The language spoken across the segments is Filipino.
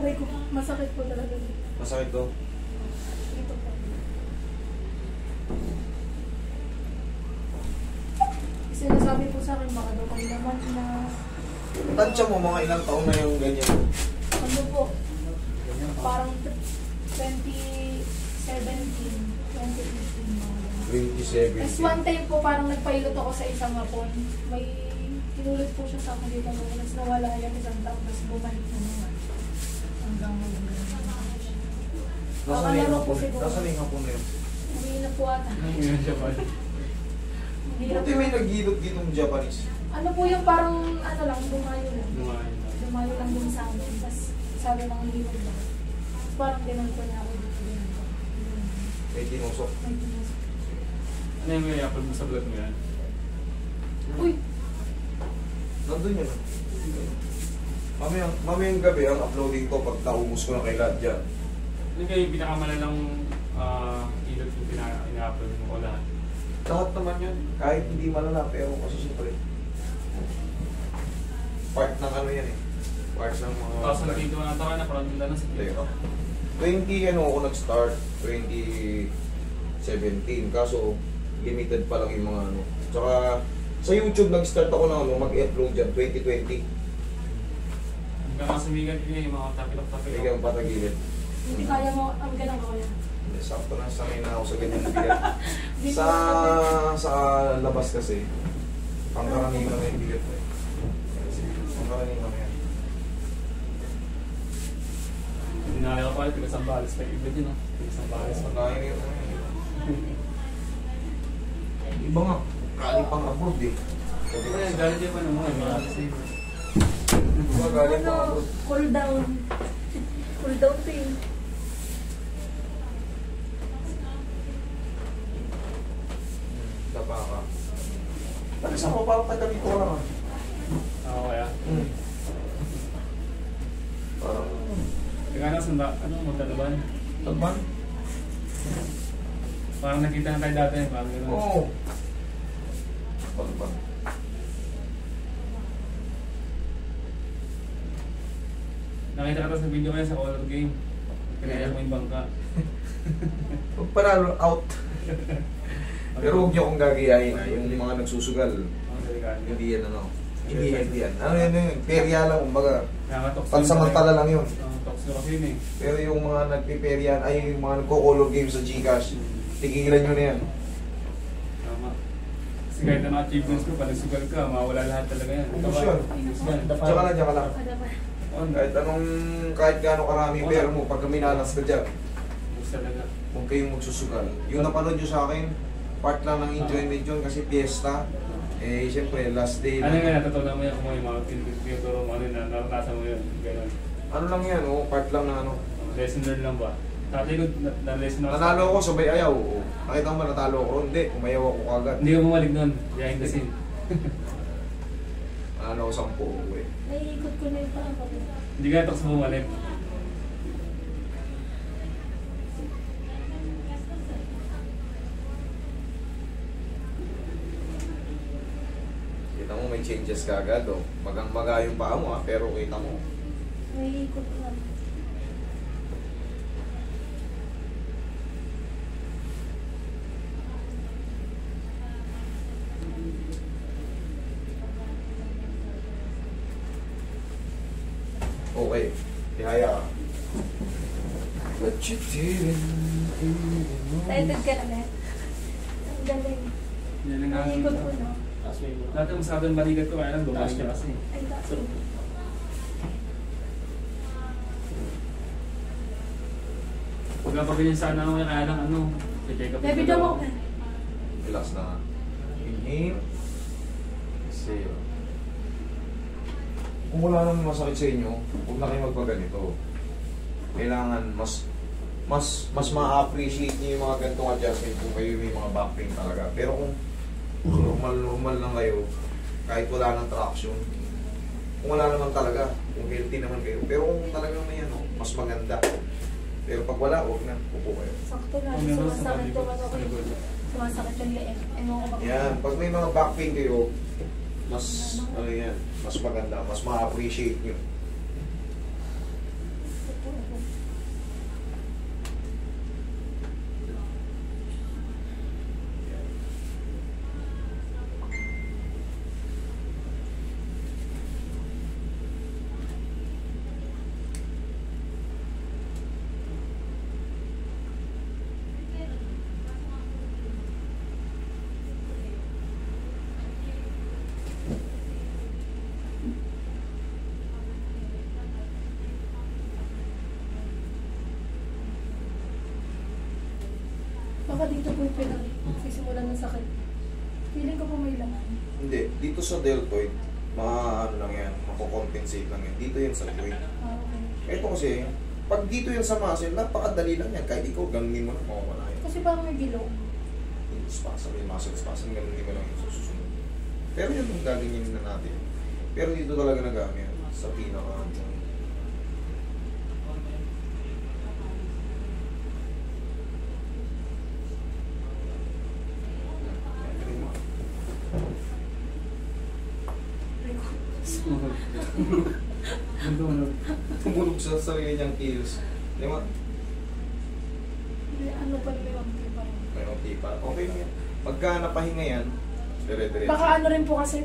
Aray ko, masakit po talaga. Masakit to? Dito po. Sinasabi po sa akin, baka daw kami naman na... Tansya mo, mga ilang taon na yung ganyan. Ano po? Parang 2017, 2018 mga ganun. 27. Tapos one time po, parang nagpailot ako sa isang hapon. May tinulot po siya sa akin dito nung mas nawala yan isang taon, tapos bumalik na naman. Hanggang ngayon. Nasaan yung Akalaro hapon? po siguro. Nasaan yung hapon na yun? Hindi na po ata. Hindi na siya pa. Hindi na Buti po. may nagilot-gilong Japanese. Ano po yung parang, ano lang, dumayo lang. Lumayan na. Dumayo lang din sa amin. Tapos sabi lang ang liwag lang. Tapos parang dinan ko niya ako dito din. May tinusok. May tinusok. Ano yung may upload mo sa vlog mo yan? Uy! Nandun yun. Mamayang gabi ang uploading ko pag naubos ko na kay lahat dyan. Ano kayo yung pinakamalalang ilot yung ina-upload mo o lahat? Lahat naman yun. Kahit hindi malala, pero kasi siyempre. Part ng ano yan eh. Part ng mga... Tapos ang dito na tawa na parang nila na sa Later. 20 ano ako nag-start, 2017. Kaso, limited pa lang yung mga ano. Tsaka, sa YouTube nag-start ako na ano, mag-upload dyan, 2020. Hanggang masumigan niya yung mga tapilok-tapilok. Bigyan patagilid. Hindi kaya mo, ang ganang ko yan. Sakto na sanay na ako sa ganyan na bigat. Di sa po sa labas kasi, pangkaraniwan na yung bigat mo eh. Pangkaraniwan na yan. Dinala ka pa, tigasang-balis pa yung iba din, no? Tigasang-balis pa. Pangkaraniwan na yan. Iba nga, galing pang abroad eh. Kaya galit yung pa naman, marami sa iba. Iba galing pang ano, abroad. cool down. Cool down to yun. Dapa ka. Pag-isa ko pa, tagal ko lang ah. Oo, kaya. Parang, Kaya na, sanda, ano, magdalaban? tagban? Parang nakita na tayo dati, parang gano'n. Oo. Tagban. Nakita ka sa video kayo sa color game. Pinaya mo yung bangka. Huwag panalo, out. Pero huwag niyo akong gagayahin ah, yung mga nagsusugal. Ang delikado. Hindi yan ano. Hindi healthy yan. Ano yan yun? Perya lang, kumbaga. Nakakatokso. Pansamantala lang yun. Ang tokso kasi yun eh. Pero yung mga nagpiperyan, ay yung mga nagko-color games sa Gcash, tigilan nyo na yan. Tama. Kasi kahit ang achievements ko, pag nagsugal ka, mawala lahat talaga yan. Ubus yan. Tsaka lang, tsaka lang. Kada ba? Kahit gaano karami pera mo, pag minalas ka dyan, Ubus talaga. huwag kayong magsusugal. Yung napanood nyo sa akin, part lang ng enjoyment yun kasi fiesta. Eh, siyempre, last day. Ano nga, natutunan mo yan kung may mga tinuturo mo, ano na, naranasan mo yun, gano'n. Ano lang yan, oh, part lang na ano. Lesson learned lang ba? Tatay ko, na-lesson ako. Nanalo ako, sabay ayaw. Oh. Nakita mo ba natalo ako? Hindi, umayaw ako kagad. Hindi ko bumalik nun, behind the scene. Nanalo ako 10 eh. Naiikot ko na yung parang kapit. Hindi ka natok sa bumalik. Kita mo may changes kagad oh. Magang-maga yung paa mo ah, pero kita mo. Naiikot na. Okay, tihaya ka. But you didn't even know. Excited ka na net. Ang galing. Yan ang Naiikot ko no. Dati masyadong balikat ko, kaya lang bumalik niya kasi. Ay, dati. Pagkapagin sana ako, kaya lang ano, check up. Baby, daw mo ka. Relax na nga. Inhale. Exhale. Kung wala naman masakit sa inyo, huwag na kayo magpaganito. Kailangan mas ma-appreciate niyo yung mga ganitong adjustment kung kayo may mga back pain talaga. Pero kung normal lang kayo, kahit wala ng traction, kung wala naman talaga, kung healthy naman kayo. Pero kung talagang may ano, mas maganda. Pero pag wala, huwag na, upo kayo. Sakto na. Kung meron sa Sumasakit likod, yung ano sa ko. likod. Sumasakit yung leeg. Ano ko ba? Yan, pag may mga back pain kayo, mas, ano yan, mas maganda, mas ma-appreciate nyo. Baka dito po yung pinag-sisimulan ng sakit. Feeling ko po may laman. Hindi, dito sa deltoid, ano lang yan, makocompensate lang yan. Dito yan sa joint. Okay. Ito kasi, pag dito yan sa muscle, napakadali lang yan. Kahit ikaw, ganunin mo na, mawawala yan. Kasi parang may gilong. Yung spasm, yung muscle spasm, ganunin mo lang yung susunod. Pero yun yung gaganyanin na natin. Pero dito talaga nagamit sa pinaka tumunog sa sarili niyang kilos. Di ba? Ano pa rin yung pa rin. May unti pa. Okay lang yan. Pagka napahinga yan, dire-diretso. Baka ano rin po kasi,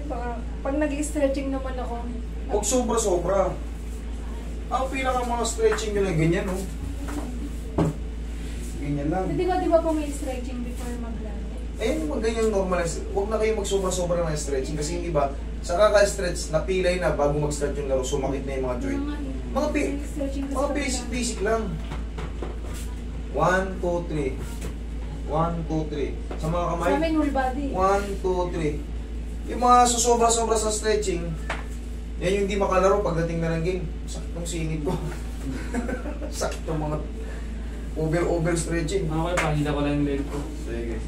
pag nag-stretching naman ako. Huwag sobra-sobra. Ang pinaka mga stretching nyo lang, ganyan, no? Ganyan lang. Di ba po may stretching before maglaro? Ayun, yung ganyan normal. Huwag na kayo mag-sobra-sobra ng stretching kasi yung iba, sa kaka-stretch, napilay na bago mag-start yung laro, sumakit na yung mga joint. Mga basic lang. 1, 2, 3. 1, 2, 3. Sa mga kamay, Sa amin, whole body. 1, 2, 3. Yung mga susobra-sobra sa stretching, yan yung hindi makalaro pagdating na ng game. Sakit ng singit ko. Sakit ng mga over stretching. Okay, pakita ko lang yung leg ko. Sige.